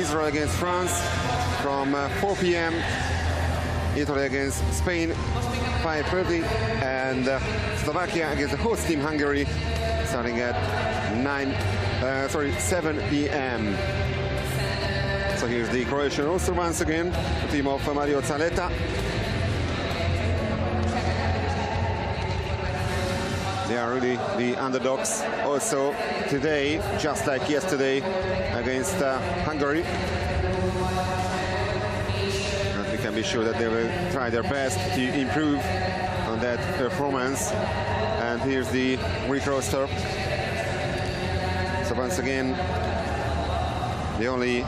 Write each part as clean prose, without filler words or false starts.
Israel against France from 4 p.m. Italy against Spain, 5:30, and Slovakia against the host team Hungary, starting at 7 p.m. So here's the Croatian roster once again, the team of Mario Zaleta. They are really the underdogs also today, just like yesterday against Hungary. And we can be sure that they will try their best to improve on that performance. And here's the Greek roster. So once again, the only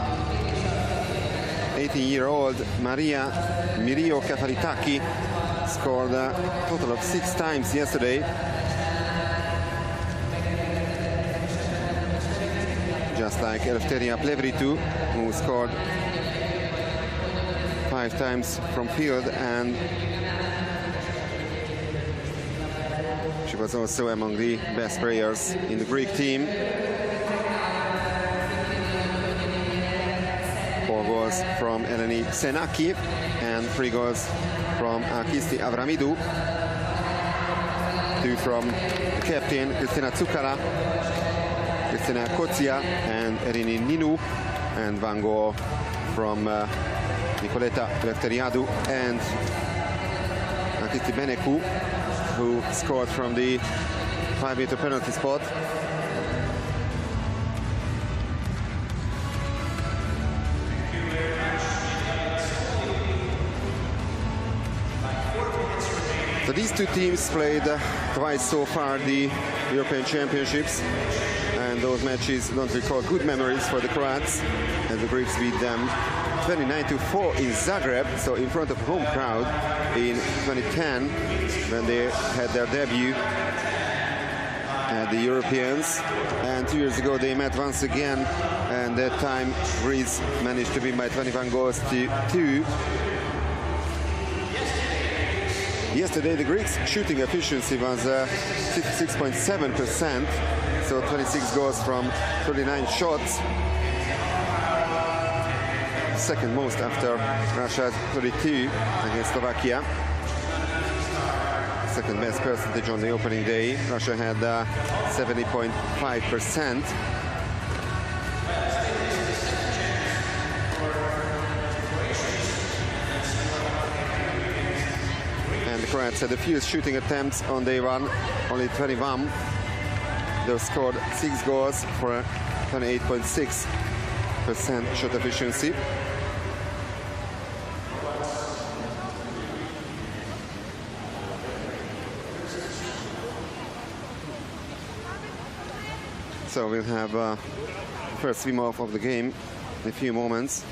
18-year-old Maria Mirio Kafaritaki scored a total of 6 times yesterday. Just like Eleftheria Plevritou, who scored 5 times from field, and she was also among the best players in the Greek team. 4 goals from Eleni Senaki and 3 goals from Akisti Avramidou. 2 from the captain Kristina Tsukala, Kristina Kozia and Erini Ninu, and 1 goal from Nicoleta Eleftheriadou and Akisti Beneku, who scored from the 5-meter penalty spot. So these two teams played twice so far the European Championships, and those matches don't recall good memories for the Croats, and the Greeks beat them 29-4 in Zagreb, so in front of home crowd in 2010 when they had their debut at the Europeans. And 2 years ago they met once again, and that time Greece managed to win by 21 goals to 2. Yesterday, the Greeks' shooting efficiency was 66.7%, so 26 goals from 39 shots. Second most after Russia's 32 against Slovakia. Second best percentage on the opening day. Russia had 70.5%. And the Croats had the fewest shooting attempts on day one, only 21. They scored 6 goals for a 28.6% shot efficiency. So we'll have the first swim-off of the game in a few moments.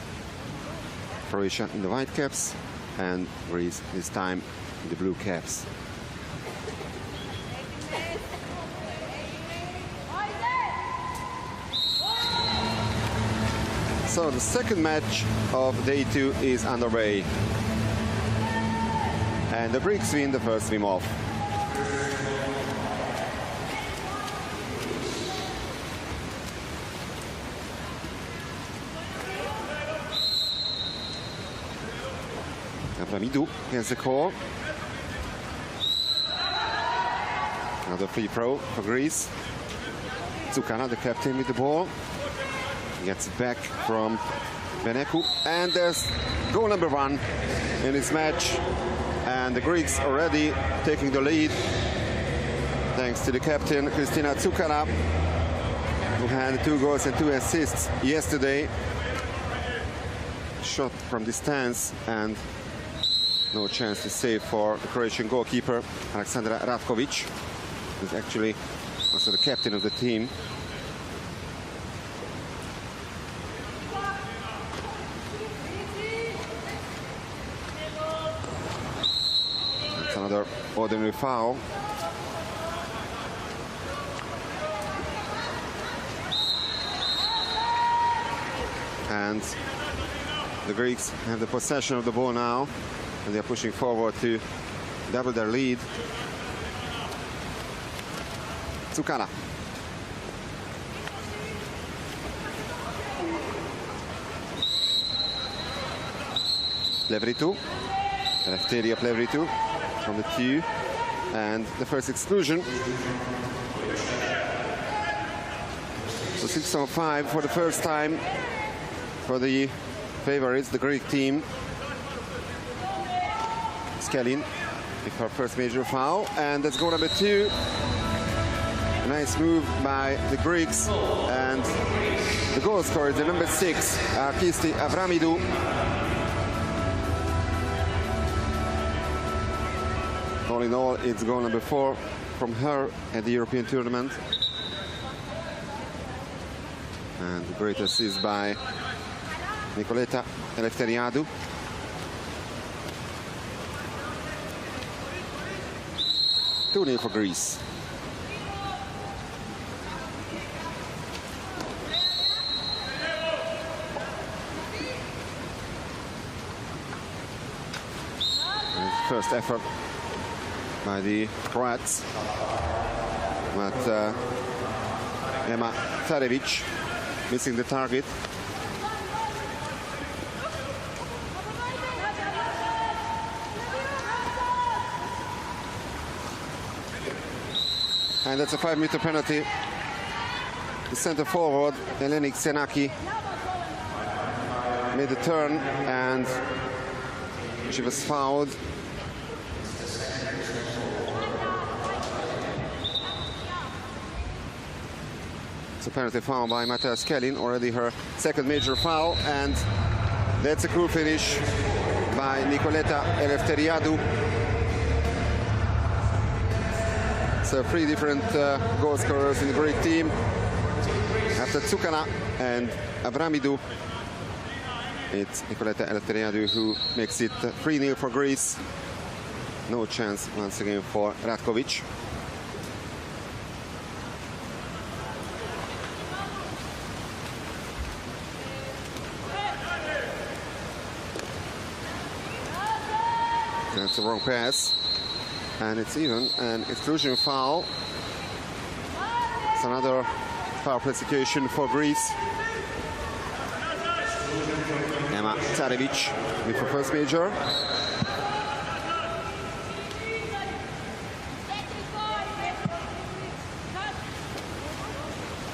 Croatia in the white caps and Greece this time in the blue caps. So the second match of day 2 is underway. And the Greeks win the first swim-off. Avramidou against the call. Another free throw for Greece. Tsukala, the captain, with the ball. Gets it back from Beneku. And there's goal number 1 in this match. And the Greeks already taking the lead, thanks to the captain, Kristina Tsukala, who had 2 goals and 2 assists yesterday. Shot from distance and no chance to save for the Croatian goalkeeper, Aleksandra Ratkovic, who's actually also the captain of the team. That's another ordinary foul. And the Greeks have the possession of the ball now, and they're pushing forward to double their lead. Tsukala. Plevritou, Eleftheria Plevritou from the tee, and the first exclusion. So 6 on 5 for the first time for the favorites, the Greek team. Skelin with her first major foul, and that's goal number 2. A nice move by the Greeks, and the goal scorer is the number 6, Arkisti Avramidou. All in all, it's goal number 4 from her at the European tournament. And the great assist by Nicoleta Eleftheriadou. Two-nil for Greece. First effort by the Croats, but Ema Tarevic missing the target. And that's a 5-meter penalty. The center forward, Eleni Xenaki, made the turn and she was fouled. It's a penalty foul by Matea Skelin, already her second major foul, and that's a cool finish by Nicoleta Eleftheriadou. So 3 different goal scorers in the Greek team. After Tsukana and Avramidou, it's Nicoleta Eleftheriadou who makes it 3-0 for Greece. No chance once again for Ratkovic. That's a wrong pass, and it's even an exclusion foul. It's another foul prosecution for Greece. Ema Tarevic with her first major.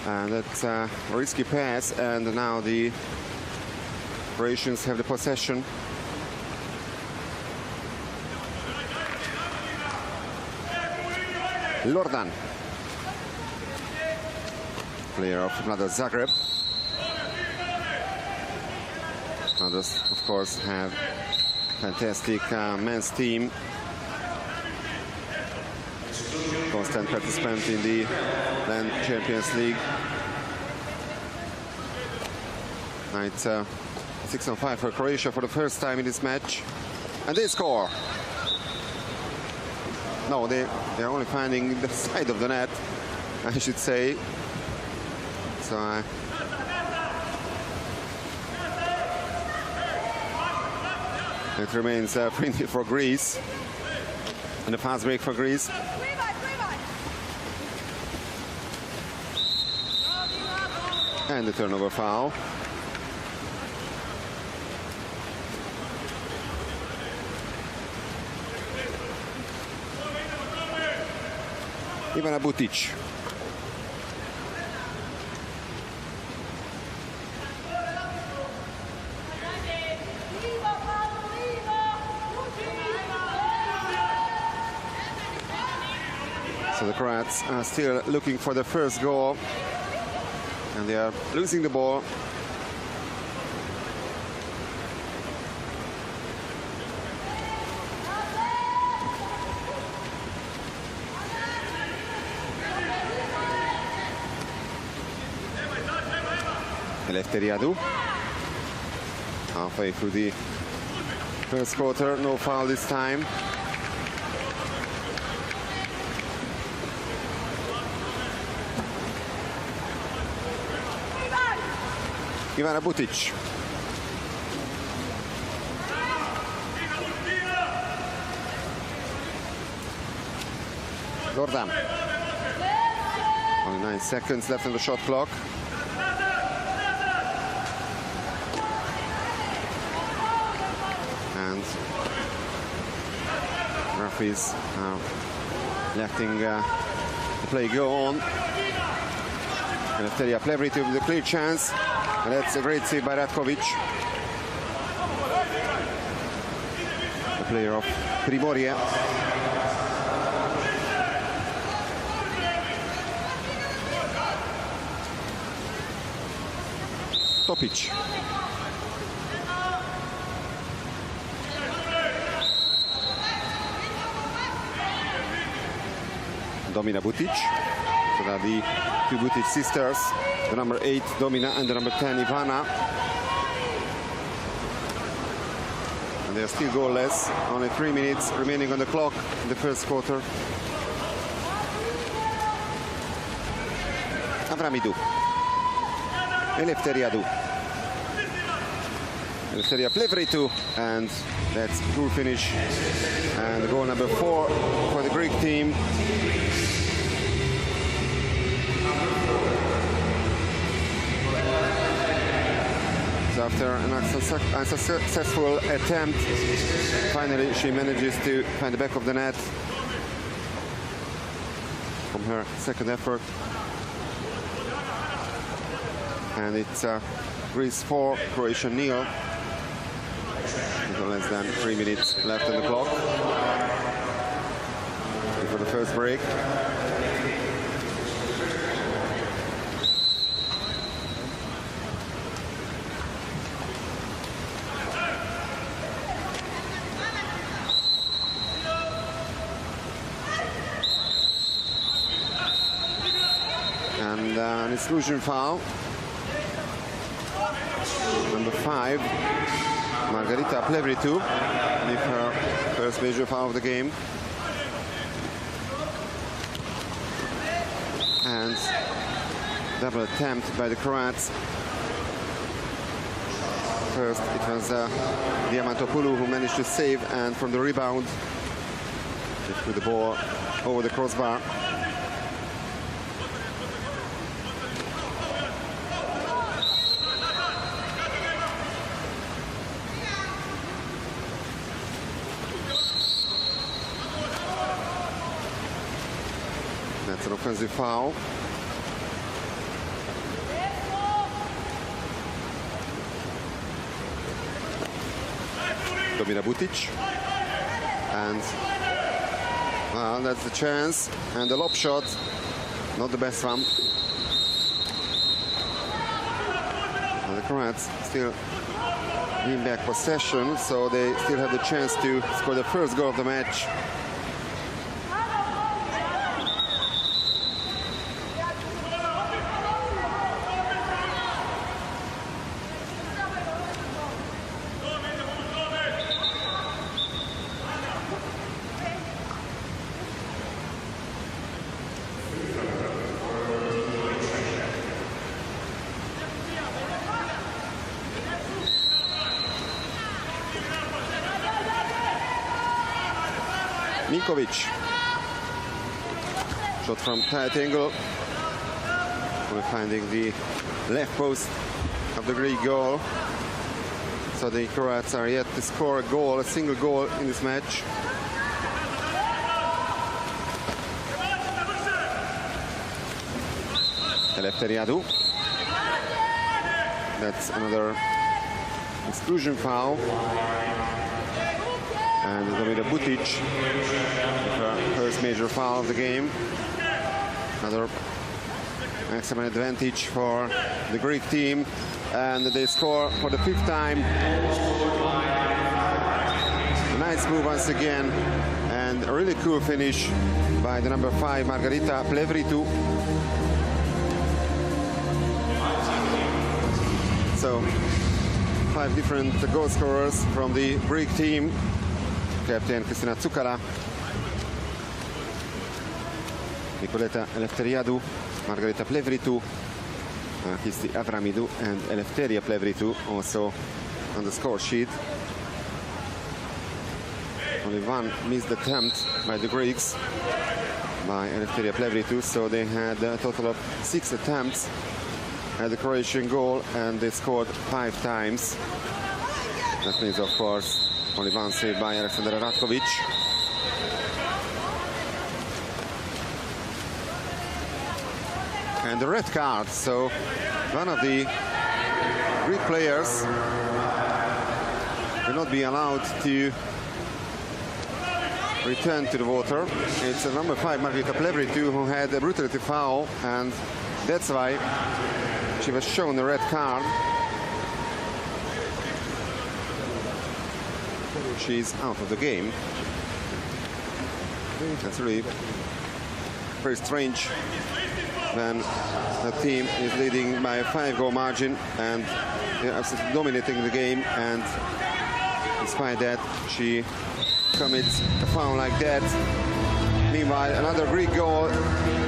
And that's a risky pass, and now the Croatians have the possession. Lordan, player of Mladost Zagreb. Mladost, of course, have fantastic men's team. Constant participant in the Land Champions League. Now it's 6 on 5 for Croatia for the first time in this match, and they score. No, they're only finding the side of the net, I should say. So it remains free for Greece, and a fast break for Greece. And the turnover foul. Ivana Butic. So the Croats are still looking for the first goal, and they are losing the ball. Eleftheriadou, halfway through the first quarter, no foul this time. Ivana Butic. Lordan. Only 9 seconds left on the shot clock. And referees are letting the play go on. Eleftheria Plevritou with a clear chance, and that's a great save by Ratkovic, the player of Primorje. Topic. Domina Butic. So that the two Butic sisters, the number 8 Domina and the number 10 Ivana. And they are still goalless. Only 3 minutes remaining on the clock in the first quarter. Avramidou. Eleftheriadou. Eleftheria Plevritou, and that's poor finish. And goal number 4 for the Greek team. So after an unsuccessful attempt, finally she manages to find the back of the net from her second effort. And it's Greece 4, Croatia 0. Less than 3 minutes left on the clock before the first break. And an exclusion foul. Number 5. Margarita Plevritou with her first major foul of the game. And double attempt by the Croats. First it was Diamantopoulou who managed to save, and from the rebound they threw the ball over the crossbar. That's an offensive foul. Domina Butic. And well, that's the chance. And the lob shot, not the best one. And the Croats still win back possession, so they still have the chance to score the first goal of the match. Ninkovic. Shot from tight angle. We're finding the left post of the Greek goal. So the Croats are yet to score a goal, a single goal in this match. Eleftheriadou. That's another exclusion foul. And Domina Butic with her first major foul of the game. Another maximum advantage for the Greek team. And they score for the 5th time. A nice move once again. And a really cool finish by the number 5, Margarita Plevritou. So 5 different goal scorers from the Greek team. Captain Kristina Tsukala, Nicoleta Eleftheriadou, Margarita Plevritou, Kisti Avramidou, and Eleftheria Plevritou also on the score sheet. Only one missed attempt by the Greeks, by Eleftheria Plevritou, so they had a total of 6 attempts at the Croatian goal, and they scored 5 times. That means, of course, Only one save by Alexander Ratkovic. And the red card, so one of the Greek players will not be allowed to return to the water. It's number 5, Margarita Plevritou, who had a brutality foul, and that's why she was shown a red card. She's out of the game. That's really very strange when the team is leading by a 5-goal margin and absolutely dominating the game, and despite that she commits a foul like that. Meanwhile, another Greek goal.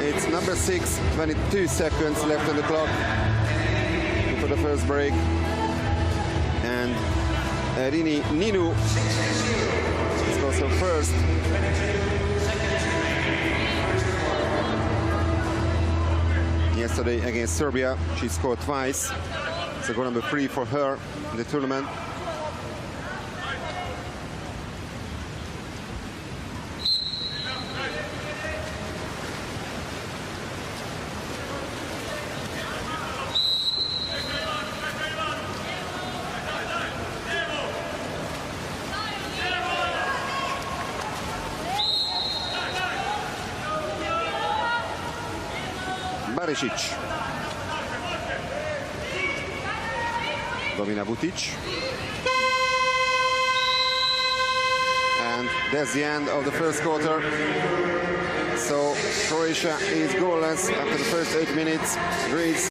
It's number 6, 22 seconds left on the clock for the first break, and Rini Ninu scores her first. Yesterday against Serbia, she scored twice. So goal number 3 for her in the tournament. Barisic. Domina Butic. And that's the end of the first quarter. So Croatia is goalless after the first 8 minutes. Greece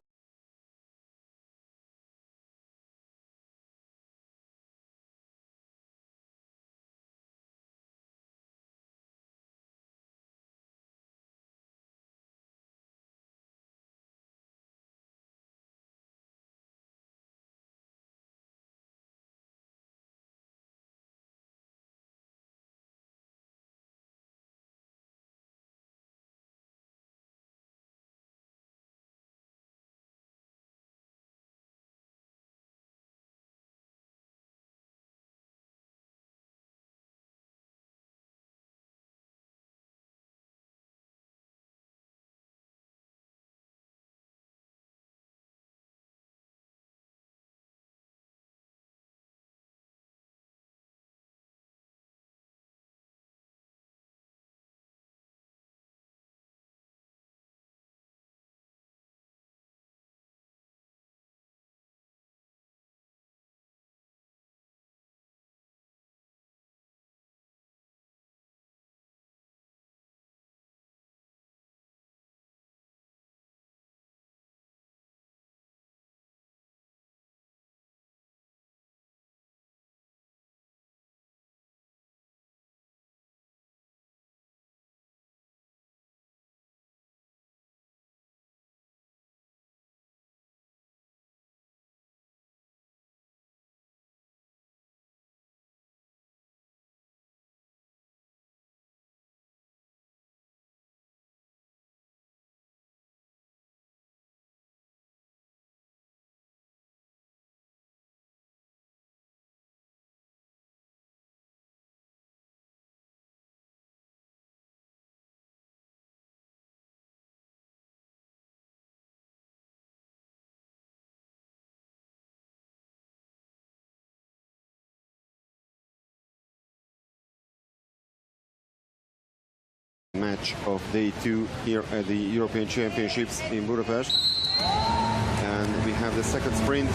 match of day 2 here at the European Championships in Budapest, and we have the second sprint,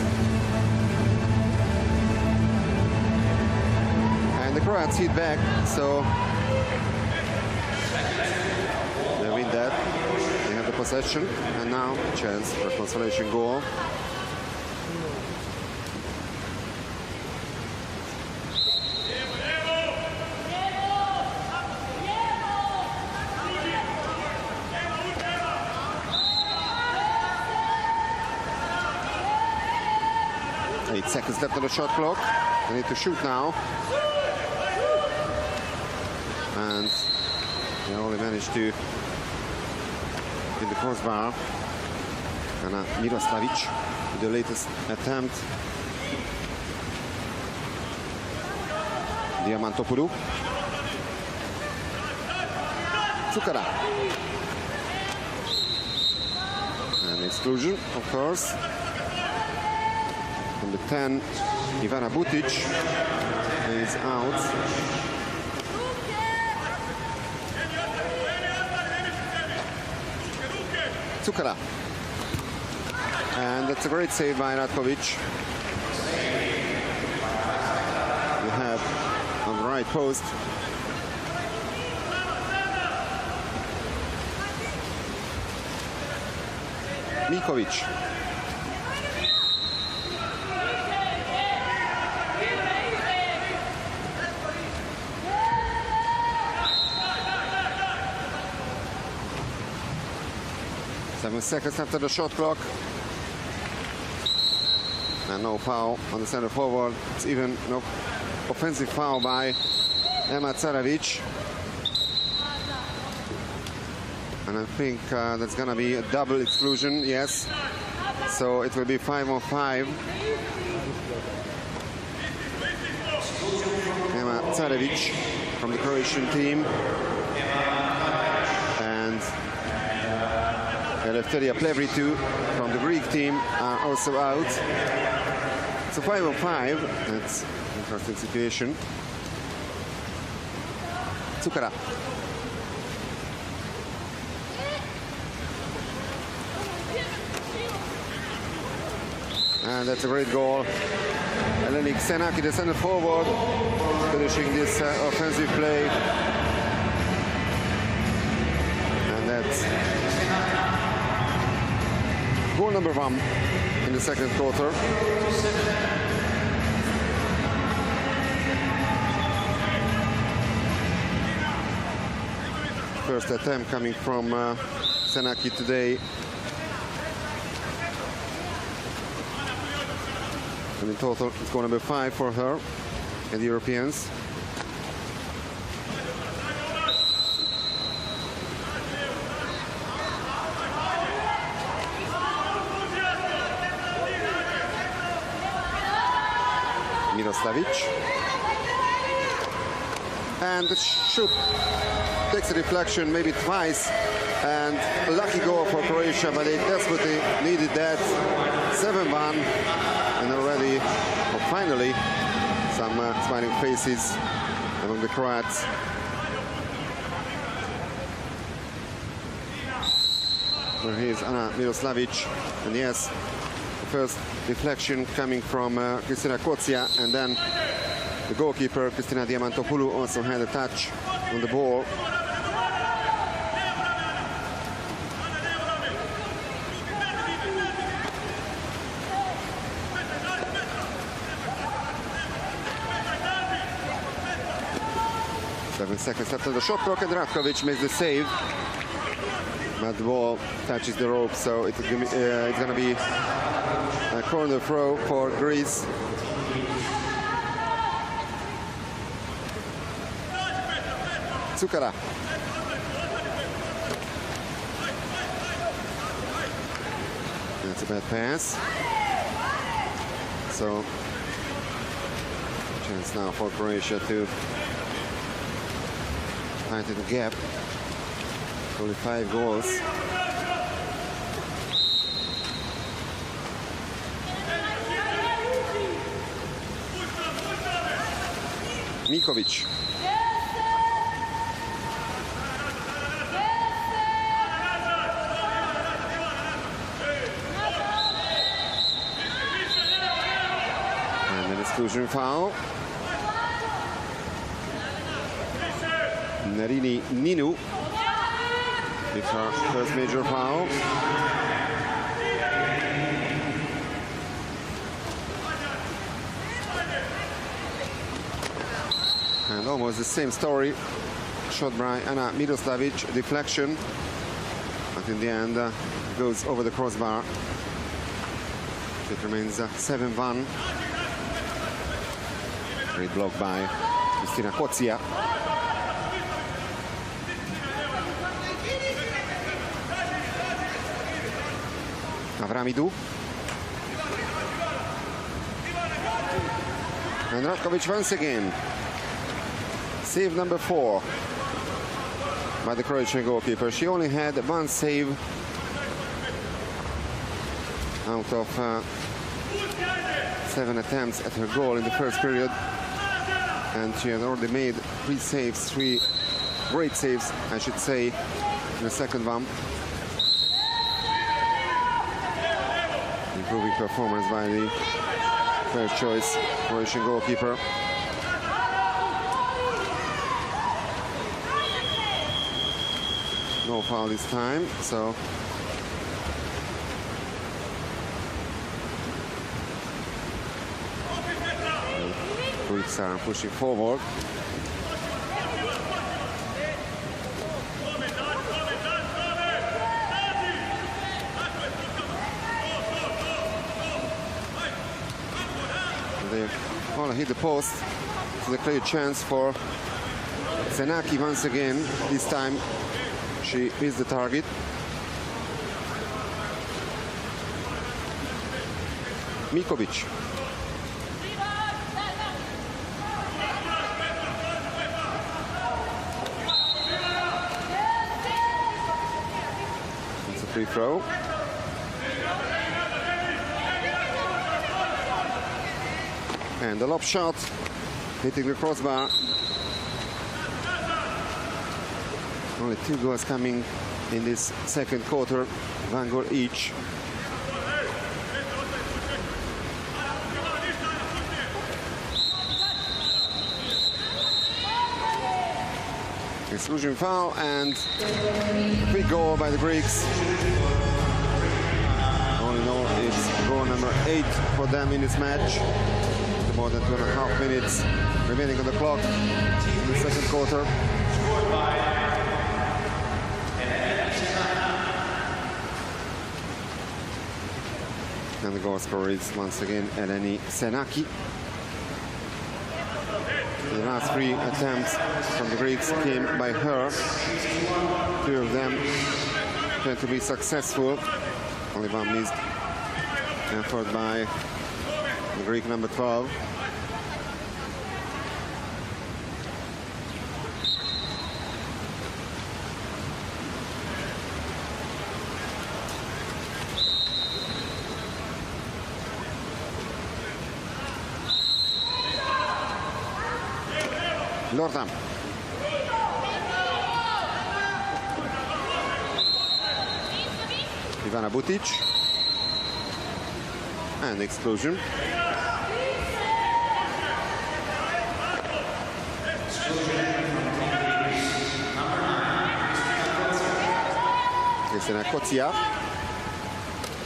and the Croats hit back, so they win that. They have the possession, and now a chance for a consolation goal. Seconds left on the shot clock. They need to shoot now. And they only managed to hit the crossbar. Anna Miroslavic with the latest attempt. Diamantopoulou. Tsukara. And exclusion, of course. Number 10, Ivana Butic is out. Tsukara. And that's a great save by Ratkovic. You have on the right post. Mikovic. Seven seconds after the shot clock. And no foul on the center forward. It's even no offensive foul by Emma Carevic. And I think that's going to be a double exclusion, yes. So it will be 5-on-5. Emma Carevic from the Croatian team. And Eleftheria Plevritou from the Greek team are also out. So 5-on-5, that's an interesting situation. Tsukara. And that's a great goal. Eleni Xenaki, the center forward, finishing this offensive play. And that's goal number 1 in the second quarter. First attempt coming from Xenaki today. And in total, it's goal number 5 for her and the Europeans. Miroslavic. And the shoot takes a deflection maybe twice. And a lucky goal for Croatia, but they desperately needed that. 7-1. And already, or finally, some smiling faces among the Croats. Well, here's Ana Miroslavic. And yes, the first deflection coming from Kristina Kozia, and then the goalkeeper, Kristina Diamantopoulou, also had a touch on the ball. Seconds after the shot clock, and Ratkovic makes the save. But the ball touches the rope, so it's going to be a corner throw for Greece. Tsukara. That's a bad pass. So, chance now for Croatia to tighten the gap. Only 5 goals. Mikovic. And an exclusion foul. Narini Ninu. It's her first major foul. And almost the same story. Shot by Ana Miroslavic, deflection. But in the end, goes over the crossbar. It remains 7-1. Great block by Kristina Kozia. Avramidou. And Ratkovic once again. Save number 4 by the Croatian goalkeeper. She only had one save out of 7 attempts at her goal in the first period, and she has already made 3 saves, 3 great saves, I should say, in the second one. Improving performance by the first choice Croatian goalkeeper. No foul this time, so Greeks are pushing forward. They all hit the post, so they play a chance for Senaki once again. This time she missed the target. Mikovic. It's a free throw. And the lob shot hitting the crossbar. Only 2 goals coming in this second quarter, 1 goal each. Exclusion foul and big goal by the Greeks. All in all, it's goal number 8 for them in this match. More than 2.5 minutes remaining on the clock in the second quarter. And the goal scorer is once again Eleni Senaki. The last 3 attempts from the Greeks came by her. 2 of them tend to be successful. Only 1 missed effort by the Greek number 12. Lordan. Ivana Butic. And explosion. Kristina Kocia.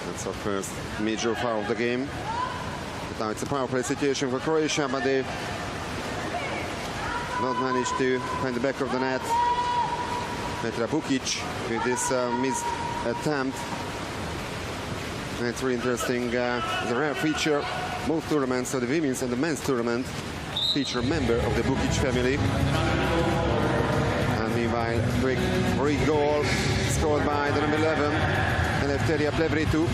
That's our first major foul of the game. But now it's a power play situation for Croatia, but they not managed to find the back of the net. Petra Bukic with this missed attempt. And it's really interesting. The rare feature, both tournaments, so the women's and the men's tournament, feature a member of the Bukic family. And meanwhile, quick Greek goal scored by the number 11, Eleftheria Plevritou.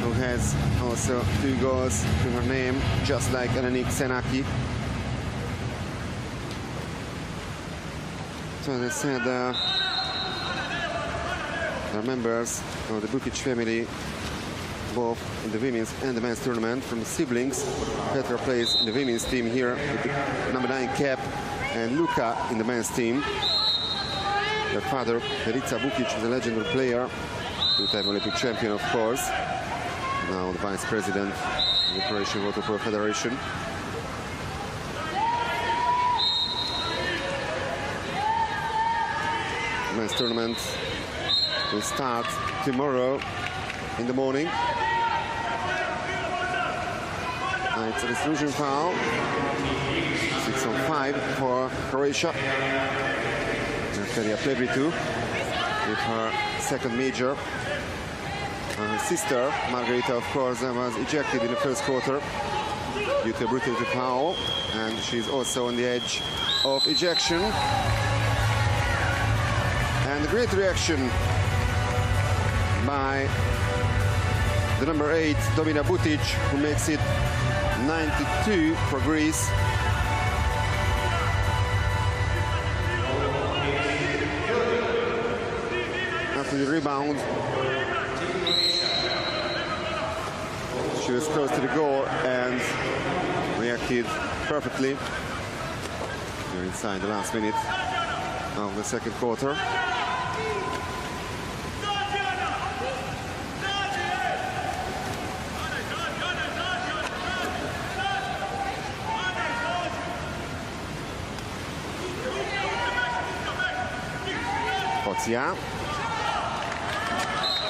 Who has also 2 goals to her name, just like Eleni Senaki. So as I said, they're members of the Bukic family, both in the women's and the men's tournament. From the siblings, Petra plays in the women's team here with the number 9 cap, and Luka in the men's team. Their father, Perica Bukic, is a legendary player, 2-time Olympic champion, of course. Now the vice president of the Croatian Water-Polo Federation. The men's tournament will start tomorrow in the morning. And it's an exclusion foul. 6-on-5 for Croatia. Eleftheria Plevritou with her second major. Her sister, Margarita, of course, was ejected in the first quarter due to a brutality foul, and she's also on the edge of ejection. And a great reaction by the number 8, Domina Butic, who makes it 92 for Greece. After the rebound, she was close to the goal and reacted perfectly. We're inside the last minute of the second quarter.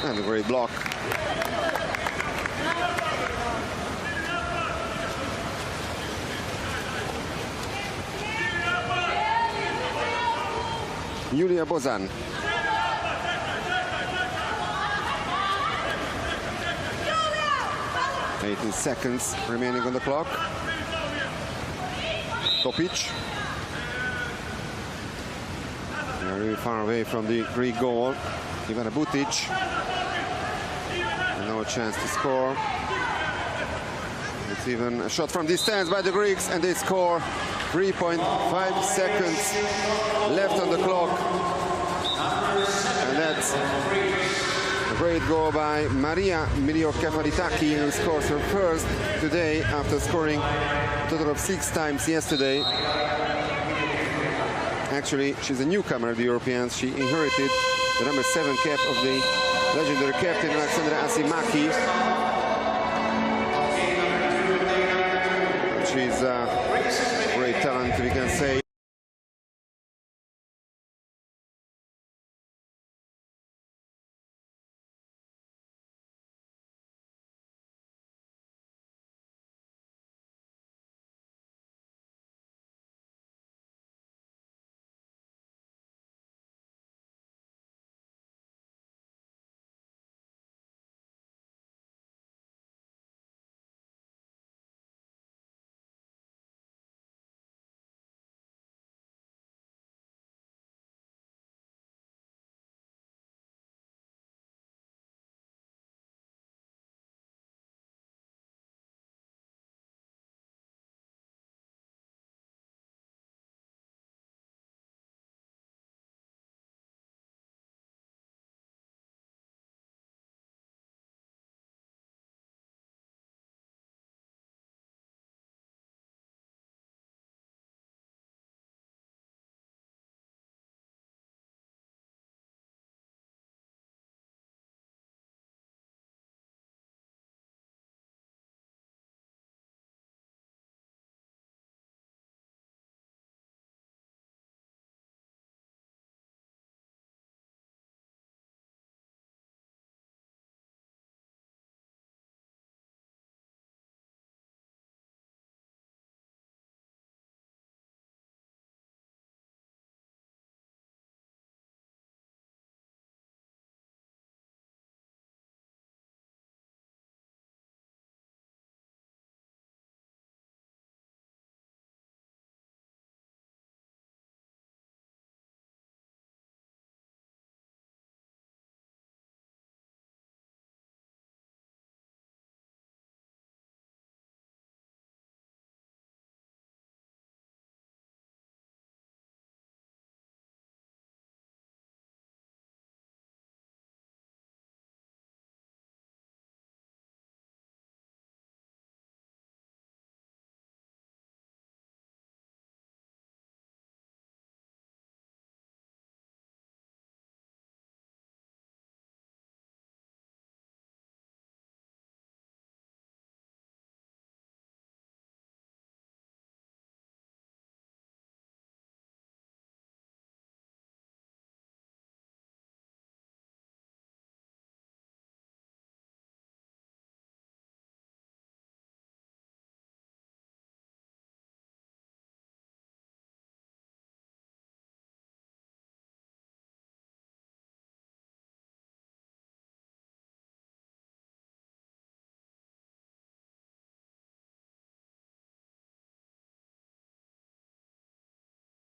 And a great block. Julia Bozan. "18 seconds remaining on the clock. Topic. They are really far away from the Greek goal. Ivana Butic. And no chance to score. It's even a shot from distance by the Greeks, and they score. 3.5 seconds left on the clock. And that's a great goal by Maria Milio-Kafaritaki, who scores her first today after scoring a total of 6 times yesterday. Actually, she's a newcomer of the Europeans. She inherited the number 7 cap of the legendary captain Alexandra Asimaki. She's a great talent, we can say.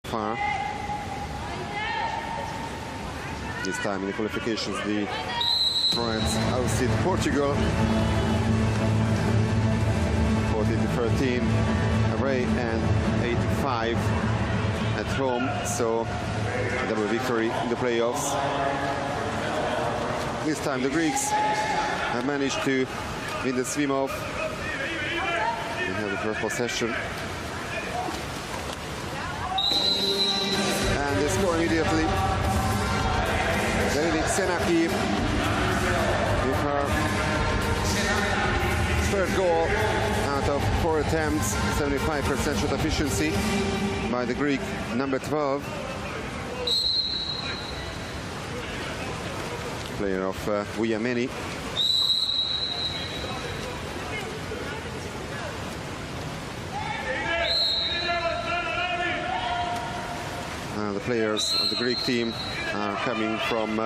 Far. This time in the qualifications, the Croats ousted Portugal 14-13 away and 8-5 at home. So double victory in the playoffs. This time the Greeks have managed to win the swim-off. They have the first possession. And they score immediately. Senaki with her third goal out of 4 attempts, 75% shot efficiency by the Greek number 12. Player of Vujameni. The players of the Greek team are coming from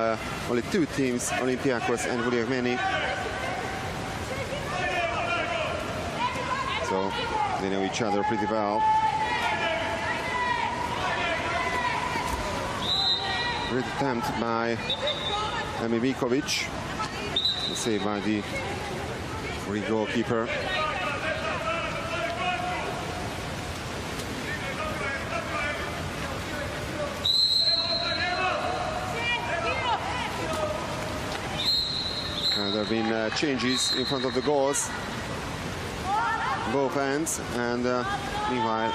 only 2 teams, Olympiacos and Vujameni. So they know each other pretty well. Great attempt by Emil Mikovic, saved by the Greek goalkeeper. There have been changes in front of the goals, both ends, and meanwhile,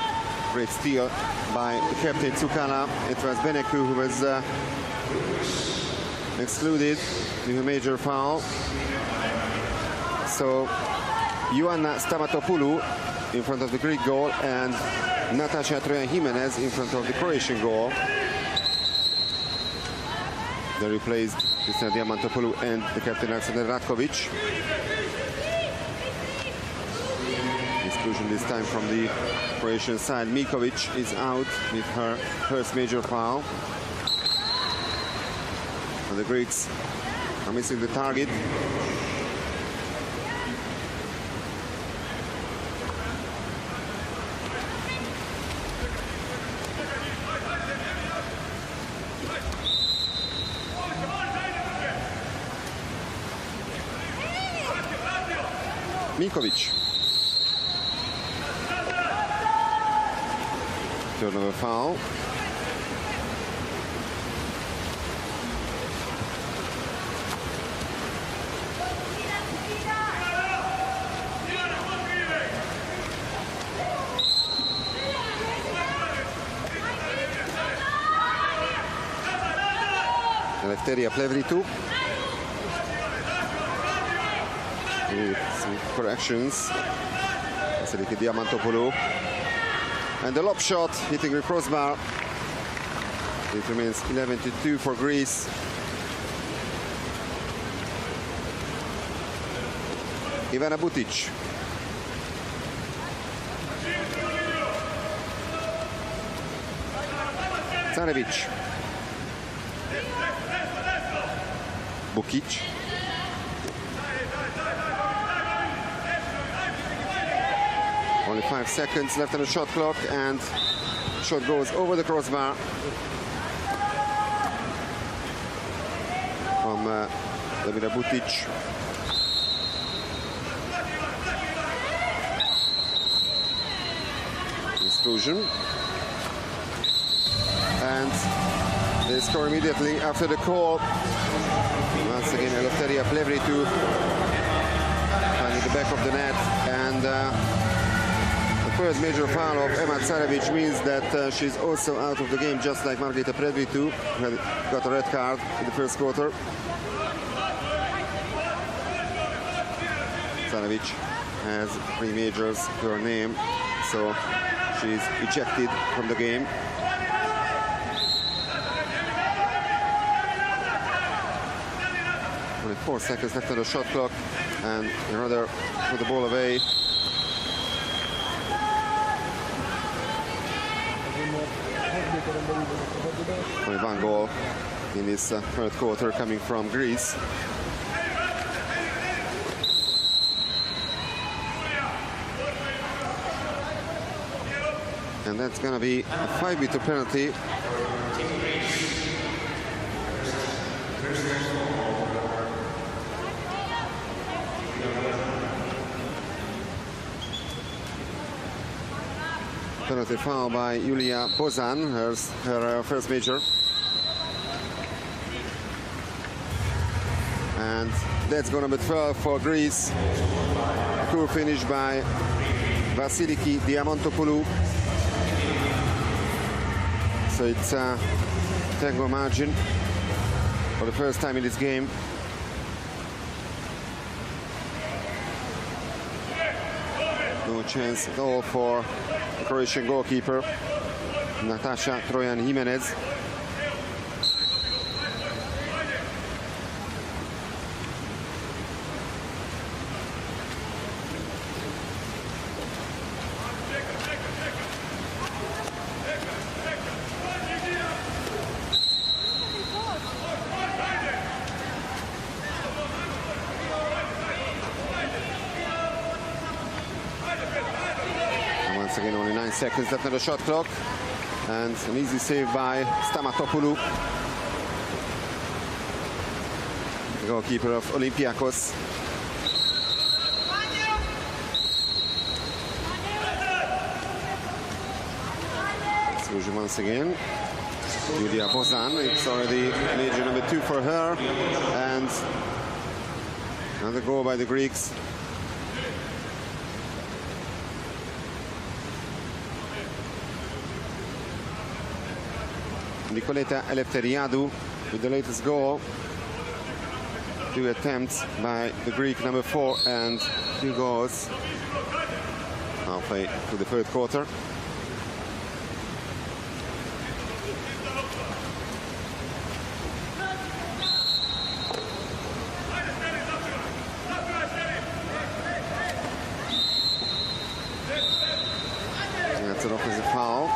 great steal by the captain Tsukala. It was Beneku who was excluded with a major foul. So Ioana Stamatopoulou in front of the Greek goal and Natasha Troyan Jimenez in front of the Croatian goal. They replaced Kristina Diamantopoulou and the captain Alexander Ratkovic. Exclusion this time from the Croatian side. Mikovic is out with her first major foul. And the Greeks are missing the target. Mikovic. Turnover foul. Eleftheria Plevritou. Some corrections. Vasiliki Diamantopoulou. And the lob shot hitting the crossbar. It remains 11-2 for Greece. Ivana Butic. Carevic. Bukic. Only 5 seconds left on the shot clock, and shot goes over the crossbar from Ivana Butic. Exclusion. And they score immediately after the call. Once again, Eleftheria Plevritou finding the back of the net, and the first major foul of Emma Carevic means that she's also out of the game, just like Margarita Plevritou, who had got a red card in the first quarter. Carevic has 3 majors to her name, so she's ejected from the game. Only 4 seconds left on the shot clock, and another put the ball away. Only 1 goal in this third quarter coming from Greece. And that's going to be a 5-meter penalty. Penalty foul by Julia Bozan, her first major. And that's goal number 12 for Greece. Cool finish by Vasiliki Diamantopoulou. So it's a 10-goal margin for the first time in this game. No chance at all for the Croatian goalkeeper, Natasha Trojan-Jimenez. Again, only 9 seconds left on the shot clock, and an easy save by Stamatopoulou, the goalkeeper of Olympiacos. Exclusion once again. Julia Bozan, it's already major number 2 for her, and another goal by the Greeks. Nicoleta Eleftheriadou with the latest goal. 2 attempts by the Greek number 4 and 2 goals halfway through the third quarter. And that's an offensive foul.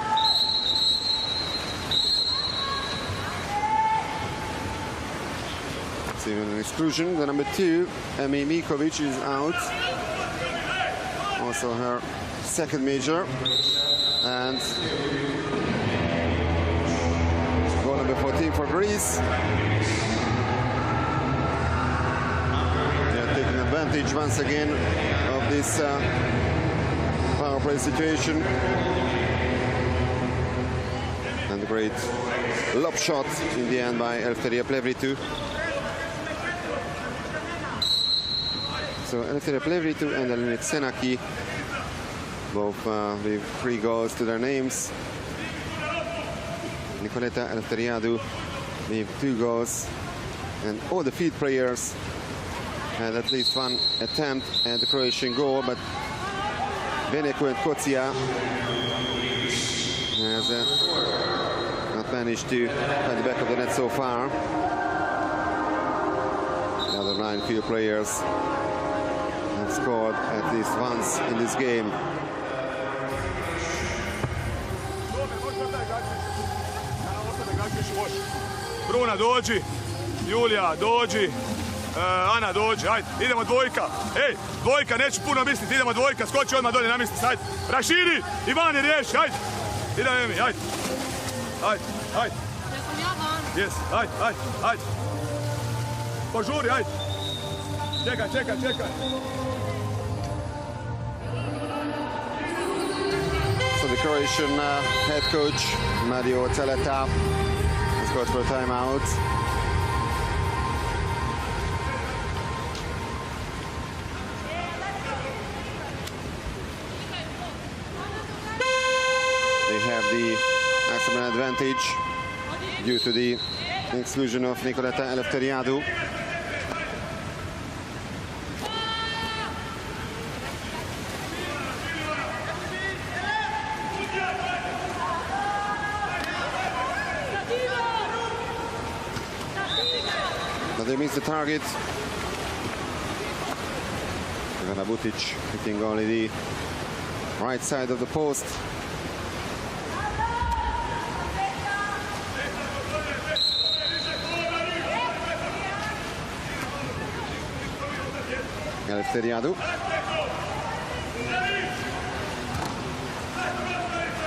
Even an exclusion. The number 2, Emi Mikovic, is out. Also her second major. And goal number 14 for Greece. They are taking advantage once again of this power play situation. And a great lob shot in the end by Eleftheria Plevritou. So Eleftheria Plevritou and Elinik Senaki, both with 3 goals to their names. Nicoleta Eleftheriadou with 2 goals. And all the field players had at least 1 attempt at the Croatian goal, but Beneko and Kocia has not managed to find the back of the net so far. The other 9 field players have scored at least once in this game. Bruna, dođi. Julija, dođi. Ana, dođi. Ajde, idemo dvojka. Ej, dvojka, neću puno misliti. Idemo dvojka, skoči odmah dolje na misli. Ajde, raširi. Ivane, riješi. Ajde. Idemo, Emi, ajde. Ajde, ajde. Jesam ja van? Jes, ajde, ajde, ajde. Požuri, ajde. Čekaj, čekaj, čekaj. So the Croatian head coach, Mario Teleta, has got for a timeout. They have the maximum advantage due to the exclusion of Nicoleta Eleftheriadou. But they missed the target. Ivana Butic hitting only the right side of the post. Eleftheriadou.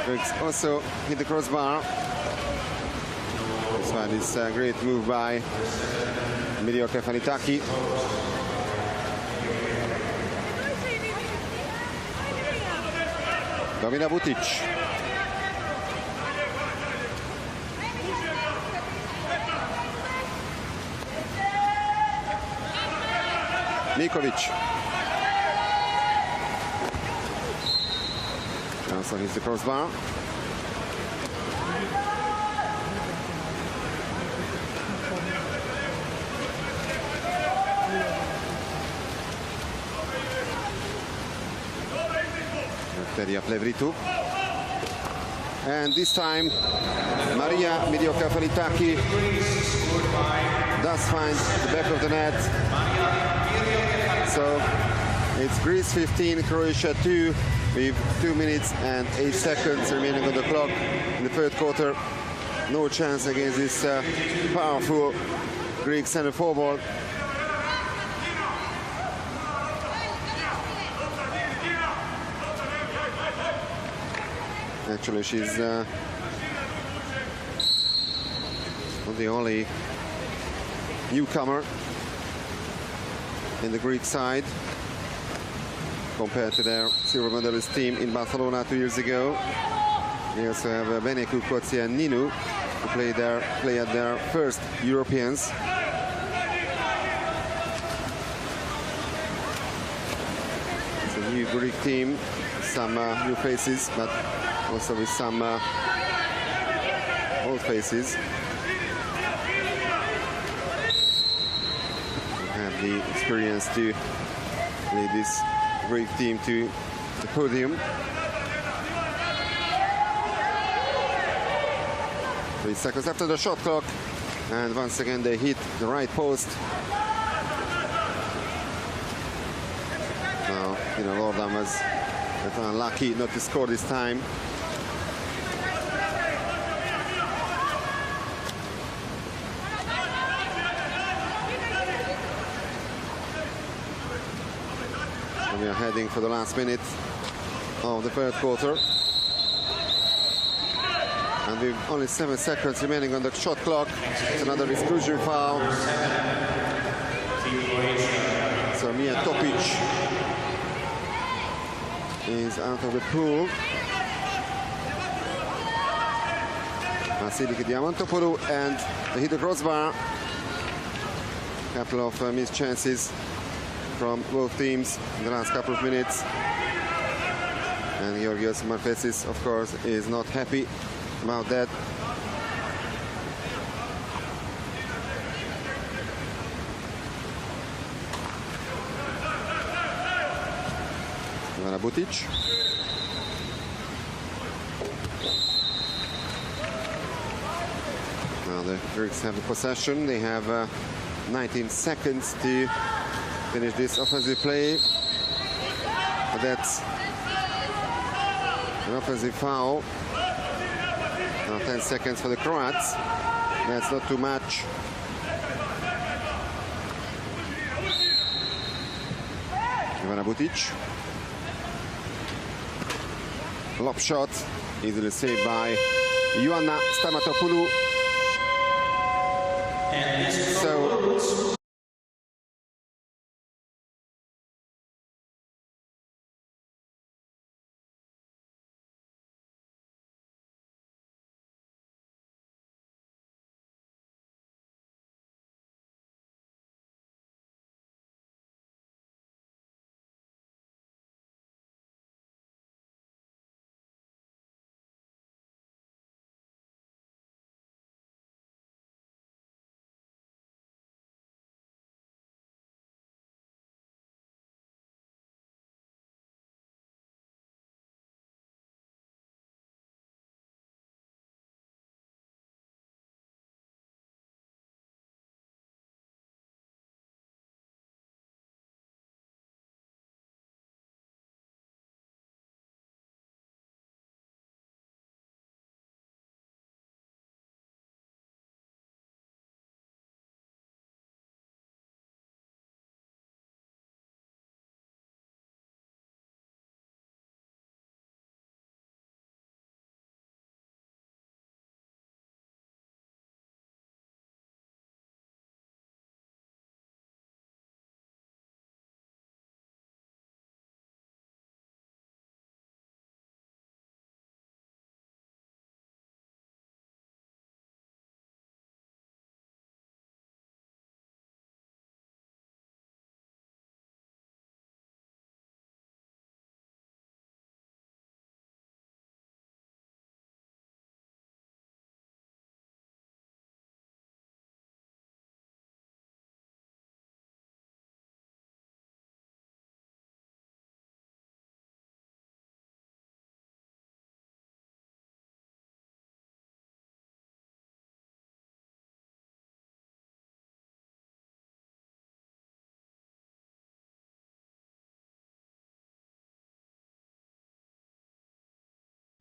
Greeks also hit the crossbar. This one is a great move by Mirjo Kefanitaki. Domina Vutic. Mikovic. Johnson hits the crossbar. Teria Plevritu. And this time Maria Midioka Falitaki does find the back of the net. So it's Greece 15, Croatia 2 with 2 minutes and 8 seconds remaining on the clock in the third quarter. No chance against this powerful Greek center forward. Actually, she's not the only newcomer in the Greek side compared to their silver medalist team in Barcelona 2 years ago. They also have Beneku, Kotsi and Ninu, who play at their first Europeans. It's a new Greek team, some new faces, but also with some old faces. Who have the experience to lead this Greek team to the podium. 3 seconds after the shot clock, and once again they hit the right post. Now, Lordam was unlucky not to score this time. And we are heading for the last minute of the third quarter. And with only 7 seconds remaining on the shot clock, it's another exclusion foul. So Mia Topic is out of the pool. Vasiliki Diamantopoulou, and they hit the crossbar. A couple of missed chances from both teams in the last couple of minutes. And Georgios Marfesis, of course, is not happy about that. Ivana Butic. Now the Greeks have the possession. They have 19 seconds to finish this offensive play. But that's an offensive foul. Now 10 seconds for the Croats. That's not too much. Ivana Butic. Lob shot, easily saved by Ioanna Stamatopoulou. So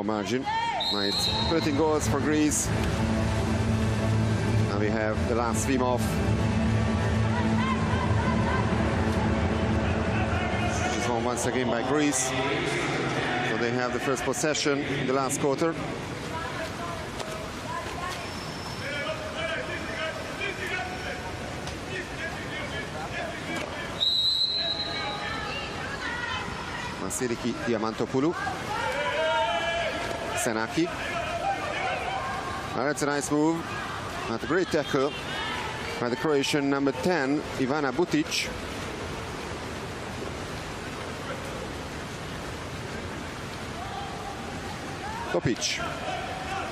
Margin. Nice 13 goals for Greece. Now we have the last swim off. Which is won once again by Greece. So they have the first possession in the last quarter. Siriki Diamantopoulou. Senaki. That's a nice move. That's a great tackle by the Croatian number 10, Ivana Butic. Topic.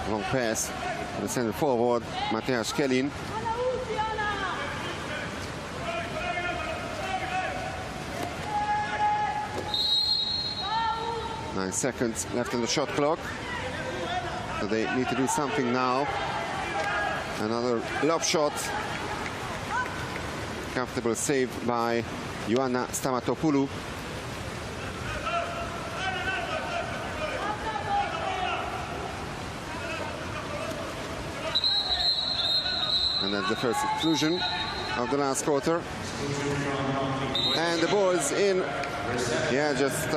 Long pass to the center forward, Mateas Kelin. 9 seconds left on the shot clock. So they need to do something now. Another lob shot. Comfortable save by Ioana Stamatopoulou. And that's the first exclusion of the last quarter. And the ball is in. Yeah, just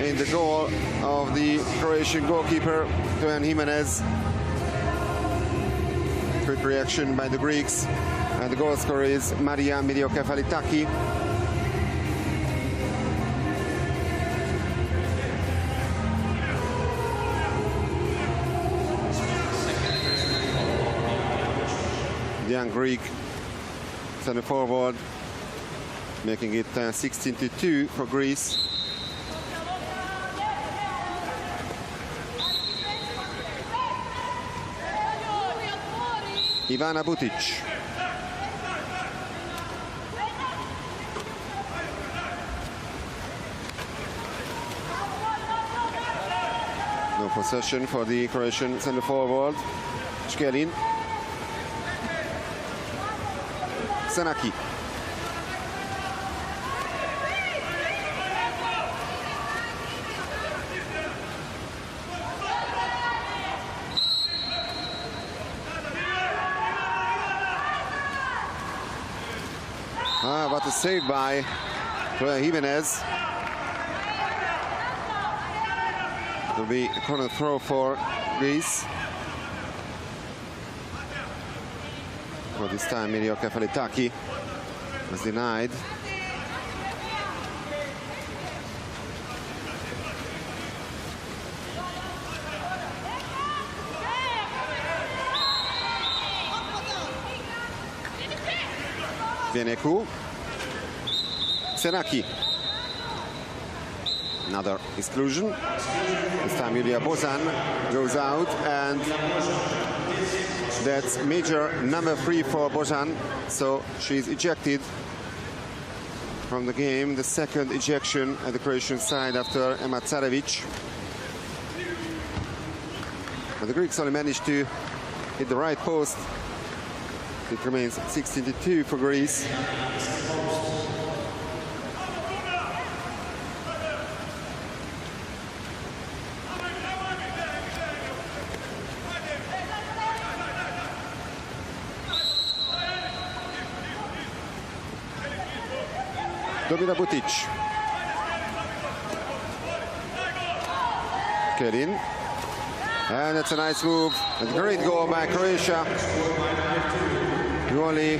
in the goal of the Croatian goalkeeper, Tojan Jimenez. Quick reaction by the Greeks. And the goal scorer is Maria Mirioka-Falitaki. The young Greek center forward, making it 16-2 for Greece. Ivana Butic. No possession for the Croatian center forward, Škelin. Senaki. What a save by Tojan Jimenez. It will be a corner throw for Greece. Well, this time Mirioka-Falitaki was denied. Vieneku. Senaki. Another exclusion. This time Julia Bozan goes out, and that's major number 3 for Bozan. So she's ejected from the game. The second ejection at the Croatian side after Emma Carevic. But the Greeks only managed to hit the right post. It remains 16-2 for Greece. Domina Butic. Kelin. And that's a nice move. A great goal by Croatia. You only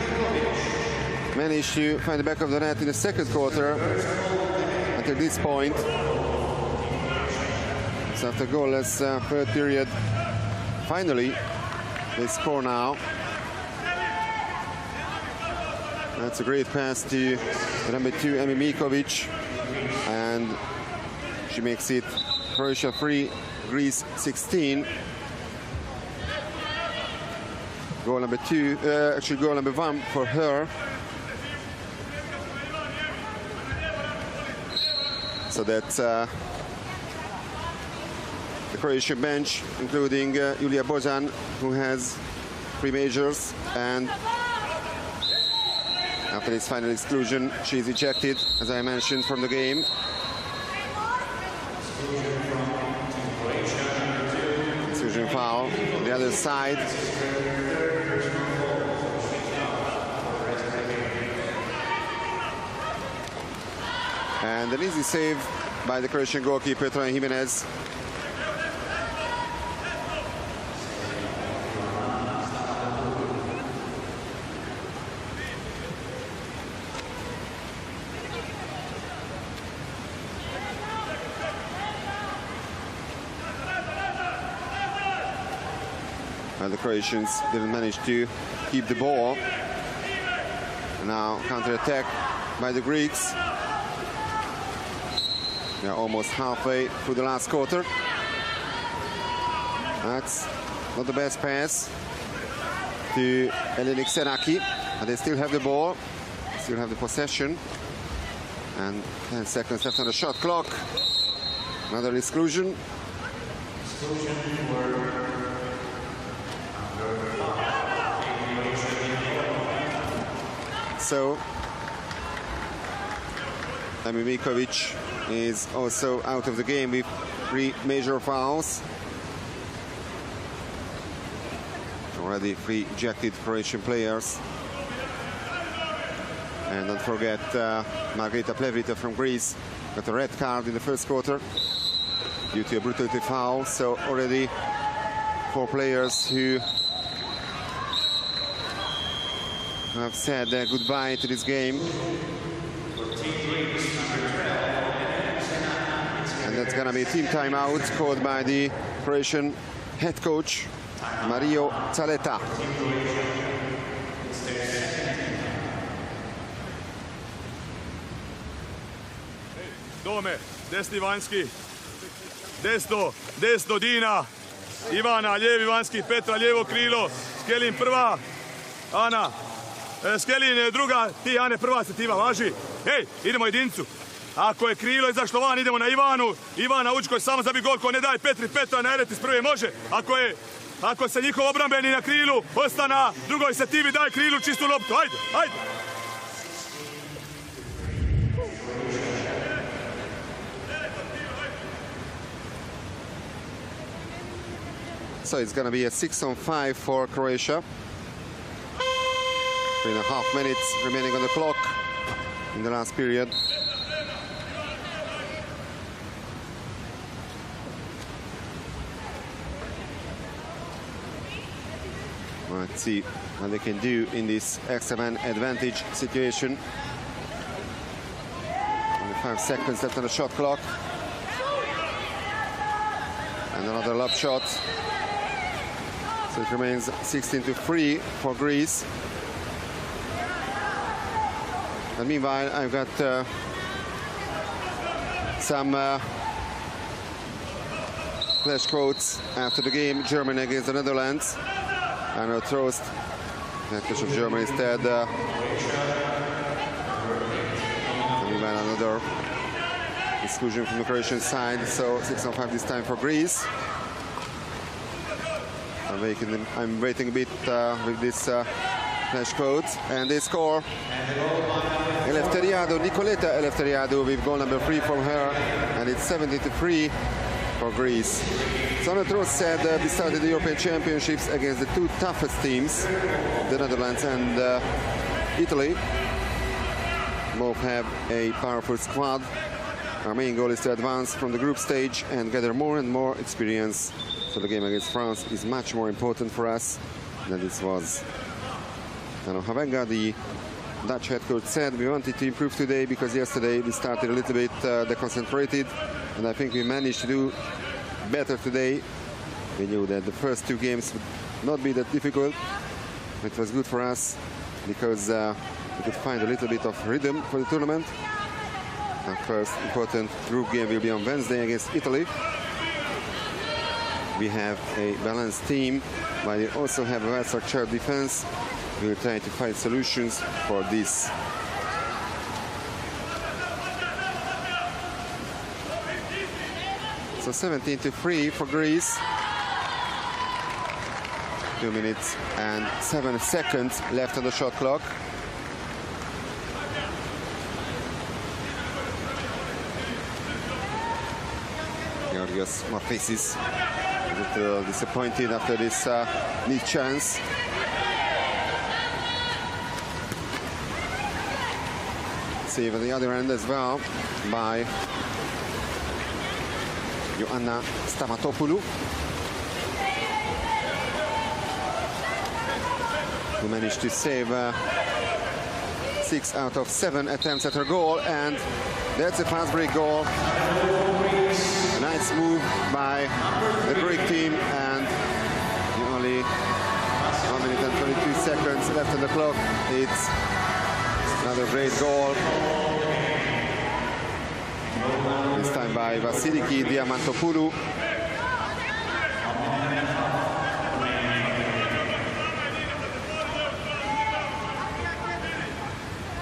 managed to find the back of the net in the second quarter until this point. So after goalless third period, finally they score now. That's a great pass to number 2, Emi Mikovic, and she makes it Croatia 3, Greece 16. Goal number 2, actually goal number 1 for her. So that's the Croatian bench, including Julia Bozan, who has 3 majors, and after this final exclusion, she's ejected, as I mentioned, from the game. Exclusion foul on the other side. And an easy save by the Croatian goalkeeper, Trojan Jimenez. And the Croatians didn't manage to keep the ball. Now counter-attack by the Greeks. They're almost halfway through the last quarter. That's not the best pass to Elinik Senaki, but they still have the ball, still have the possession. And 10 seconds left on the shot clock. Another exclusion. So, Mikovic is also out of the game with 3 major fouls. Already 3 ejected Croatian players. And don't forget Margarita Plevritta from Greece got a red card in the first quarter due to a brutality foul. So already 4 players who have said goodbye to this game. And that's gonna be a team timeout called by the Croatian head coach, Mario Caleta. Dome, desni vanjski, desno Dina, Ivana, lijevi vanjski, Petra, lijevo krilo, Skelin prva, Ana, Skelin druga, ti Ane prva se tiva, važi. Hej, idemo jedincu. Ako je krilo izašlo van, idemo na Ivanu. Ivana Učko samo zabi gol, ko ne daje Petri, Petra na Eret iz prve može. Ako se njihov obrambeni na krilu, ostana drugoj se tivi, daj krilu čistu loptu. Ajde, ajde. So it's going to be a 6-on-5 for Croatia. 3.5 minutes remaining on the clock in the last period. Let's see what they can do in this extra man advantage situation. Only 5 seconds left on the shot clock. And another lob shot. So it remains 16-3 for Greece. And meanwhile, I've got some flash quotes after the game. Germany against the Netherlands. Arno Trost, head coach of Germany, instead. Meanwhile, another exclusion from the Croatian side. So 6-on-5 this time for Greece. I'm waiting a bit with this flash quote, and they score. Eleftheriadou, Nicoleta Eleftheriadou with goal number 3 from her, and it's 17-3 for Greece. Arno Trost said we started the European Championships against the 2 toughest teams, the Netherlands and Italy. Both have a powerful squad. Our main goal is to advance from the group stage and gather more and more experience. So the game against France is much more important for us than this was. Tano Havenga, the Dutch head coach, said we wanted to improve today because yesterday we started a little bit deconcentrated, and I think we managed to do better today. We knew that the first 2 games would not be that difficult. It was good for us because we could find a little bit of rhythm for the tournament. Our first important group game will be on Wednesday against Italy. We have a balanced team, but we also have a well-structured defense. We will try to find solutions for this. So 17-3 for Greece. 2 minutes and 7 seconds left on the shot clock. Georgios Morphesis a little disappointed after this mid chance. Save at the other end as well by Ioanna Stamatopoulou, who managed to save 6 out of 7 attempts at her goal, and that's a fast break goal. Nice move by the Greek team, and only 1 minute and 22 seconds left on the clock. It's another great goal. This time by Vasiliki Diamantopoulou.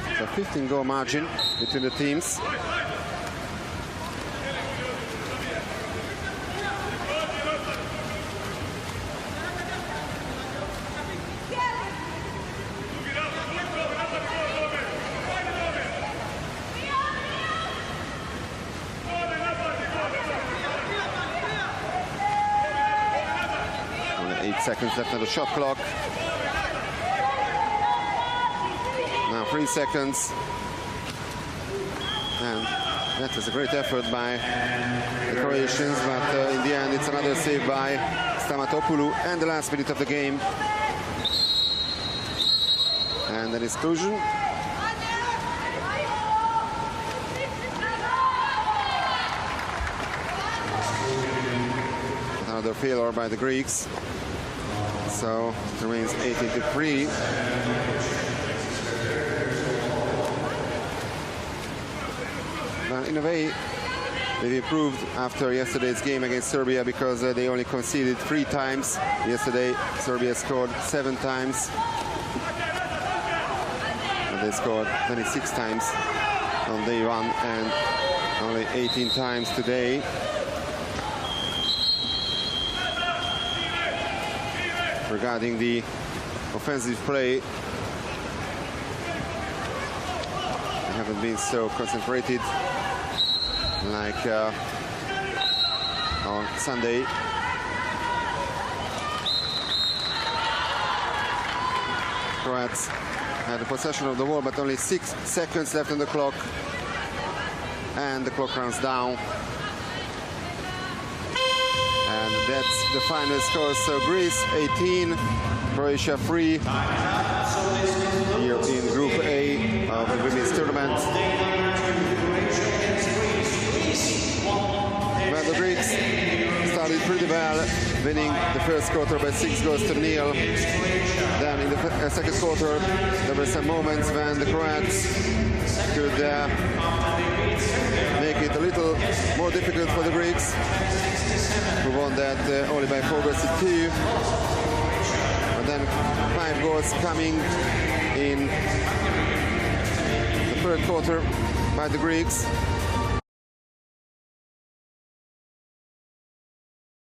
It's a 15-goal margin between the teams. Only 8 seconds left on the shot clock. Now 3 seconds, and that was a great effort by the Croatians, but in the end it's another save by Stamatopoulou, and the last minute of the game, and an exclusion. Another failure by the Greeks, so it remains 18-3. In a way, they've improved after yesterday's game against Serbia, because they only conceded 3 times. Yesterday, Serbia scored 7 times. And they scored 26 times on day 1 and only 18 times today. Regarding the offensive play, they haven't been so concentrated like on Sunday. Croats had the possession of the ball, but only 6 seconds left on the clock, and the clock runs down. And that's the final score. So Greece 18, Croatia 3 here in Group A of the women's tournament. Well, the Greeks started pretty well, winning the first quarter by 6-0. Then in the second quarter, there were some moments when the Croats could make it a little more difficult for the Greeks, who won that only by 4-2. But then 5 goals coming in the third quarter by the Greeks.